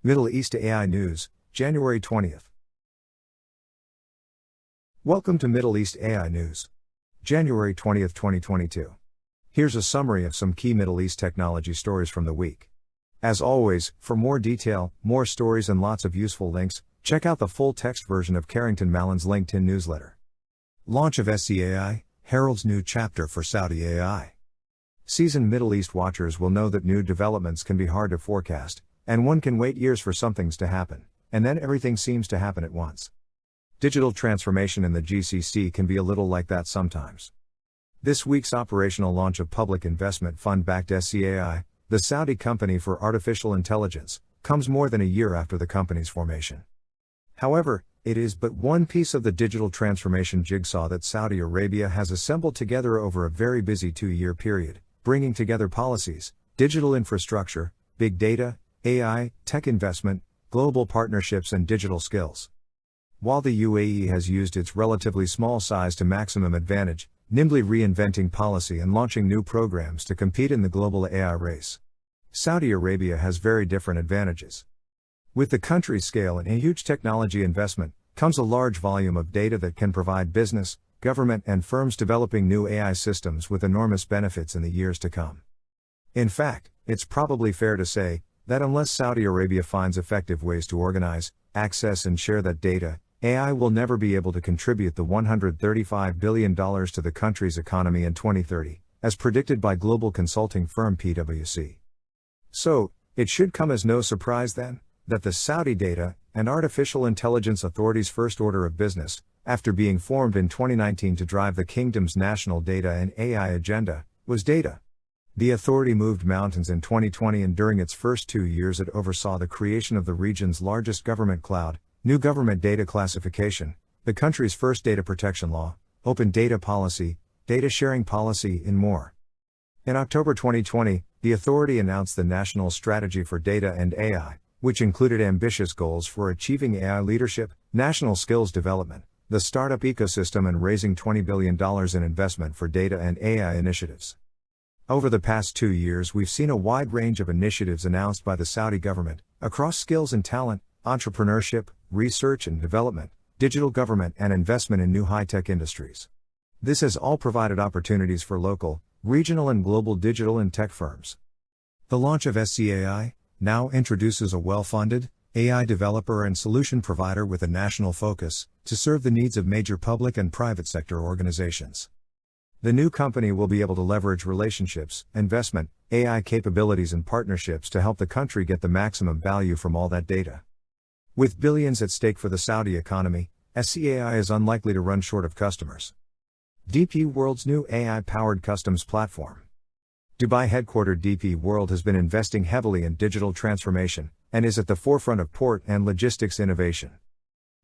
Middle East AI News, January 20th. Welcome to Middle East AI News. January 20th, 2022. Here's a summary of some key Middle East technology stories from the week. As always, for more detail, more stories and lots of useful links, check out the full text version of Carrington Malin's LinkedIn newsletter. Launch of SCAI, heralds new chapter for Saudi AI. Seasoned Middle East watchers will know that new developments can be hard to forecast, and one can wait years for some things to happen, and then everything seems to happen at once. Digital transformation in the GCC can be a little like that sometimes. This week's operational launch of public investment fund-backed SCAI, the Saudi company for artificial intelligence, comes more than a year after the company's formation. However, it is but one piece of the digital transformation jigsaw that Saudi Arabia has assembled together over a very busy 2-year period, bringing together policies, digital infrastructure, big data, AI, tech investment, global partnerships and digital skills. While the UAE has used its relatively small size to maximum advantage, nimbly reinventing policy and launching new programs to compete in the global AI race, Saudi Arabia has very different advantages. With the country's scale and a huge technology investment, comes a large volume of data that can provide business, government and firms developing new AI systems with enormous benefits in the years to come. In fact, it's probably fair to say that unless Saudi Arabia finds effective ways to organize, access and share that data, AI will never be able to contribute the $135 billion to the country's economy in 2030, as predicted by global consulting firm PwC. So, it should come as no surprise then, that the Saudi Data and Artificial Intelligence Authority's first order of business, after being formed in 2019 to drive the kingdom's national data and AI agenda, was data. The authority moved mountains in 2020, and during its first 2 years it oversaw the creation of the region's largest government cloud, new government data classification, the country's first data protection law, open data policy, data sharing policy and more. In October 2020, the authority announced the National Strategy for Data and AI, which included ambitious goals for achieving AI leadership, national skills development, the startup ecosystem and raising $20 billion in investment for data and AI initiatives. Over the past 2 years we've seen a wide range of initiatives announced by the Saudi government, across skills and talent, entrepreneurship, research and development, digital government and investment in new high-tech industries. This has all provided opportunities for local, regional and global digital and tech firms. The launch of SCAI now introduces a well-funded, AI developer and solution provider with a national focus, to serve the needs of major public and private sector organizations. The new company will be able to leverage relationships, investment, AI capabilities and partnerships to help the country get the maximum value from all that data. With billions at stake for the Saudi economy, SCAI is unlikely to run short of customers. DP World's new AI-powered customs platform. Dubai-headquartered DP World has been investing heavily in digital transformation, and is at the forefront of port and logistics innovation.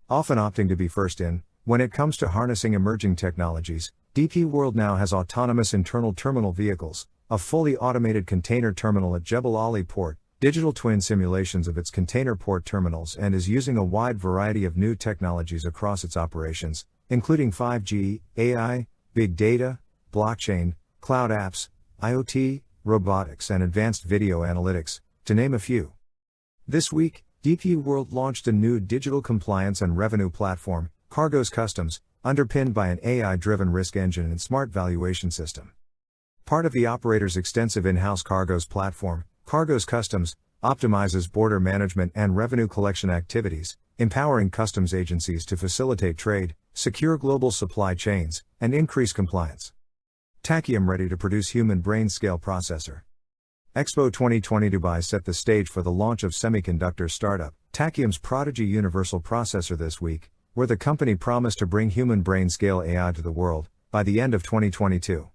Often opting to be first in, when it comes to harnessing emerging technologies, DP World now has autonomous internal terminal vehicles, a fully automated container terminal at Jebel Ali Port, digital twin simulations of its container port terminals, and is using a wide variety of new technologies across its operations, including 5G, AI, big data, blockchain, cloud apps, IoT, robotics and advanced video analytics, to name a few. This week, DP World launched a new digital compliance and revenue platform, Cargo's Customs, underpinned by an AI-driven risk engine and smart valuation system. Part of the operator's extensive in-house Cargo's platform, Cargo's Customs, optimizes border management and revenue collection activities, empowering customs agencies to facilitate trade, secure global supply chains, and increase compliance. Tachyum ready to produce human brain scale processor. Expo 2020 Dubai set the stage for the launch of semiconductor startup, Tachyum's Prodigy Universal Processor this week, where the company promised to bring human brain scale AI to the world, by the end of 2022.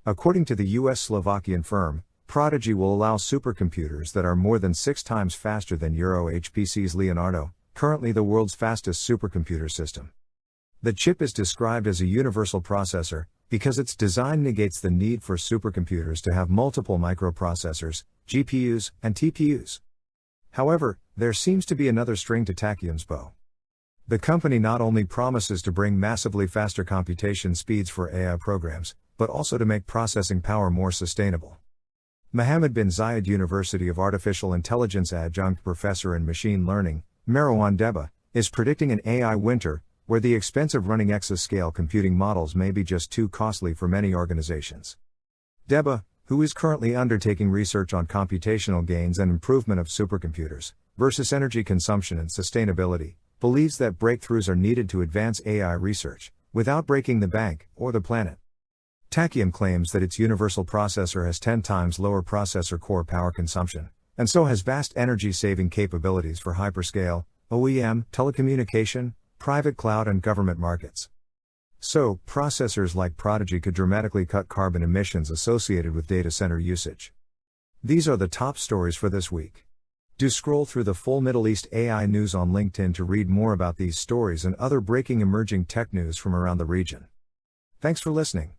According to the US-Slovakian firm, Prodigy will allow supercomputers that are more than 6 times faster than HPC's Leonardo, currently the world's fastest supercomputer system. The chip is described as a universal processor, because its design negates the need for supercomputers to have multiple microprocessors, GPUs, and TPUs. However, there seems to be another string to Tachyum's bow. The company not only promises to bring massively faster computation speeds for AI programs, but also to make processing power more sustainable. Mohammed bin Zayed University of Artificial Intelligence adjunct professor in machine learning, Marwan Deba, is predicting an AI winter, where the expense of running exascale computing models may be just too costly for many organizations. Deba, who is currently undertaking research on computational gains and improvement of supercomputers, versus energy consumption and sustainability, believes that breakthroughs are needed to advance AI research, without breaking the bank, or the planet. Tachyum claims that its universal processor has 10 times lower processor core power consumption, and so has vast energy-saving capabilities for hyperscale, OEM, telecommunication, private cloud and government markets. So, processors like Prodigy could dramatically cut carbon emissions associated with data center usage. These are the top stories for this week. Do scroll through the full Middle East AI news on LinkedIn to read more about these stories and other breaking emerging tech news from around the region. Thanks for listening.